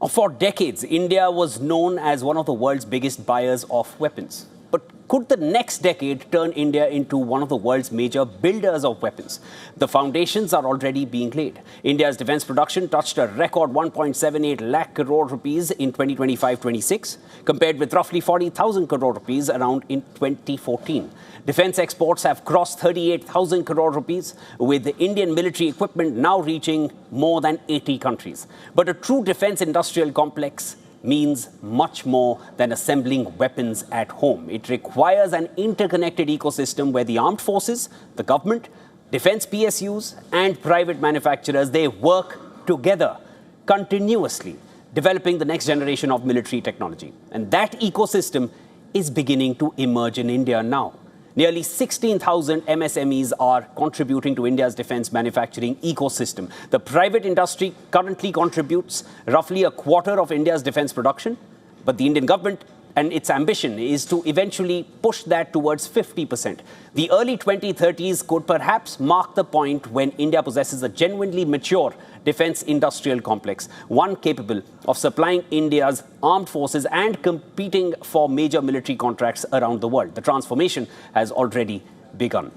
For decades, India was known as one of the world's biggest buyers of weapons. But could the next decade turn India into one of the world's major builders of weapons? The foundations are already being laid. India's defense production touched a record 1.78 lakh crore rupees in 2025-26, compared with roughly 40,000 crore rupees around in 2014. Defense exports have crossed 38,000 crore rupees, with the Indian military equipment now reaching more than 80 countries. But a true defense industrial complex means much more than assembling weapons at home. It requires an interconnected ecosystem where the armed forces, the government, defense PSUs, and private manufacturers, they work together continuously, developing the next generation of military technology. And that ecosystem is beginning to emerge in India now. Nearly 16,000 MSMEs are contributing to India's defense manufacturing ecosystem. The private industry currently contributes roughly a quarter of India's defense production, but the Indian government and its ambition is to eventually push that towards 50%. The early 2030s could perhaps mark the point when India possesses a genuinely mature defense industrial complex, one capable of supplying India's armed forces and competing for major military contracts around the world. The transformation has already begun.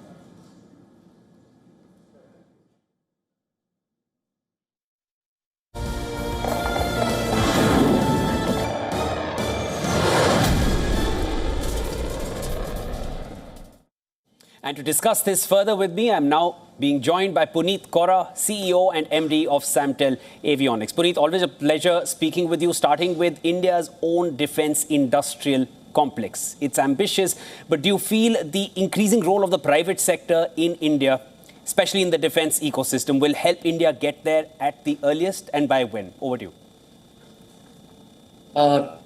And to discuss this further with me, I'm now being joined by Puneet Kaura, CEO and MD of Samtel Avionics. Puneet, always a pleasure speaking with you, starting with India's own defense industrial complex. It's ambitious, but do you feel the increasing role of the private sector in India, especially in the defense ecosystem, will help India get there at the earliest, and by when? Over to you.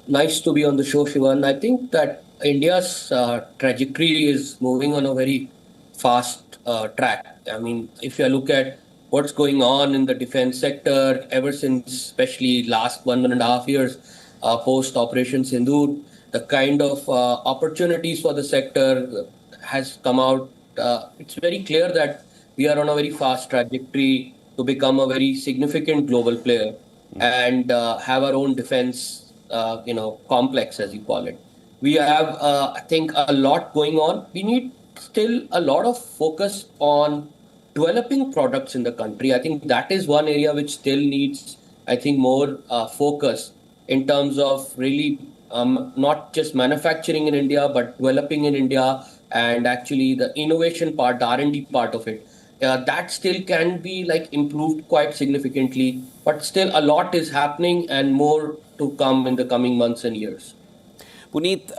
Nice to be on the show, Shivan. I think that India's trajectory is moving on a very fast track. I mean, if you look at what's going on in the defense sector ever since, especially last 1.5 years post Operation Sindoor, the kind of opportunities for the sector has come out. It's very clear that we are on a very fast trajectory to become a very significant global player and have our own defense, complex, as you call it. We have, I think, a lot going on. We need still a lot of focus on developing products in the country. I think that is one area which still needs, I think, more focus in terms of really not just manufacturing in India, but developing in India, and actually the innovation part, the R&D part of it. That still can be improved quite significantly, but still a lot is happening and more to come in the coming months and years. Puneet,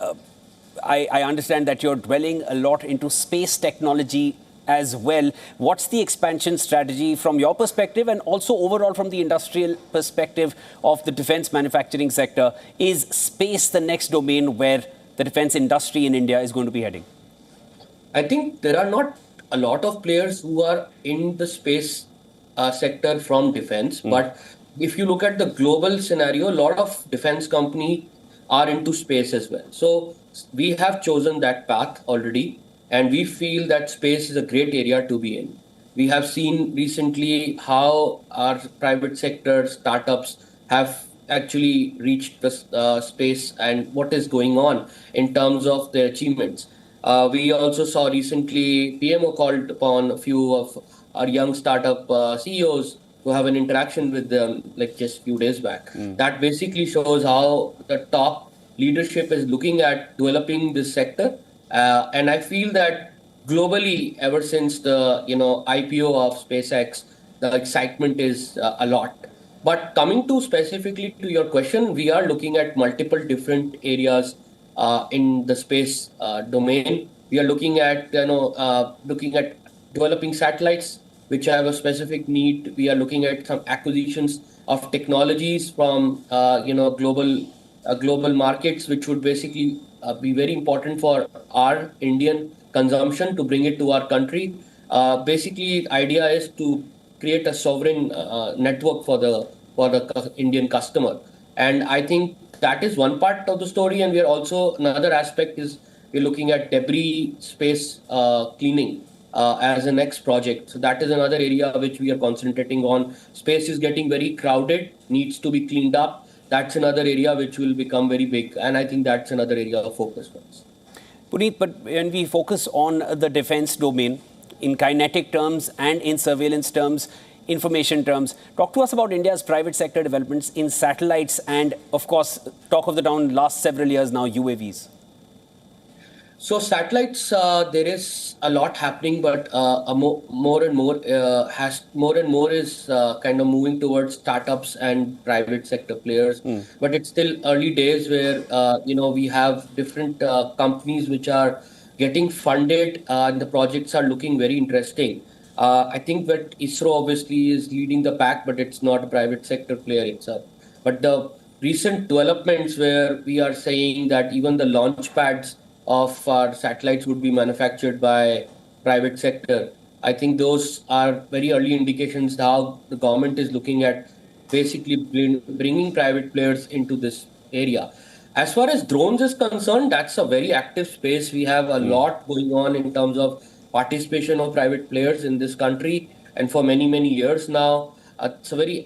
I understand that you're dwelling a lot into space technology as well. What's the expansion strategy from your perspective, and also overall from the industrial perspective of the defense manufacturing sector? Is space the next domain where the defense industry in India is going to be heading? I think there are not a lot of players who are in the space sector from defense, but if you look at the global scenario, a lot of defense companies are into space as well. So we have chosen that path already, and we feel that space is a great area to be in. We have seen recently how our private sector startups have actually reached the space and what is going on in terms of their achievements. We also saw recently PMO called upon a few of our young startup CEOs to have an interaction with them just a few days back. That basically shows how the top leadership is looking at developing this sector. And I feel that globally, ever since the IPO of SpaceX, the excitement is a lot. But coming to specifically to your question, we are looking at multiple different areas in the space domain. We are looking at developing satellites which have a specific need. We are looking at some acquisitions of technologies from global markets, which would basically be very important for our Indian consumption to bring it to our country. Basically, the idea is to create a sovereign network for the Indian customer, and I think that is one part of the story. And we are also, another aspect is we're looking at debris space cleaning as a next project. So that is another area which we are concentrating on. Space is getting very crowded, needs to be cleaned up. that's another area which will become very big. And I think that's another area of focus for us. Puneet, but when we focus on the defense domain, in kinetic terms and in surveillance terms, information terms, talk to us about India's private sector developments in satellites and, of course, talk of the town last several years now, UAVs. So satellites, there is a lot happening, but more and more is kind of moving towards startups and private sector players. But it's still early days where we have different companies which are getting funded, and the projects are looking very interesting. I think that ISRO obviously is leading the pack, but it's not a private sector player itself. But the recent developments where we are saying that even the launch pads of our satellites would be manufactured by private sector. I think those are very early indications how the government is looking at basically bringing private players into this area. As far as drones is concerned, that's a very active space. We have a lot going on in terms of participation of private players in this country, and for many, many years now. It's a very,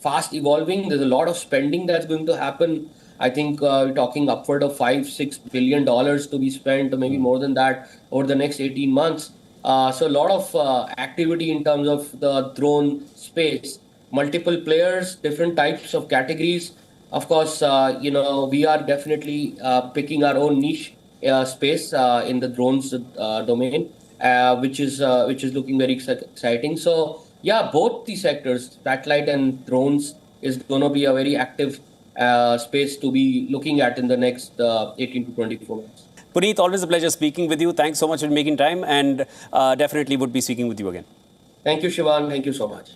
fast evolving. There's a lot of spending that's going to happen. I think we're talking upward of $5-6 billion to be spent, or maybe more than that, over the next 18 months. So a lot of activity in terms of the drone space, multiple players, different types of categories. Of course, we are definitely picking our own niche space in the drones domain, which is looking very exciting. So yeah, both the sectors, satellite and drones, is going to be a very active space to be looking at in the next 18 to 24 months. Puneet, always a pleasure speaking with you. Thanks so much for making time, and definitely would be speaking with you again. Thank you, Shivan. Thank you so much.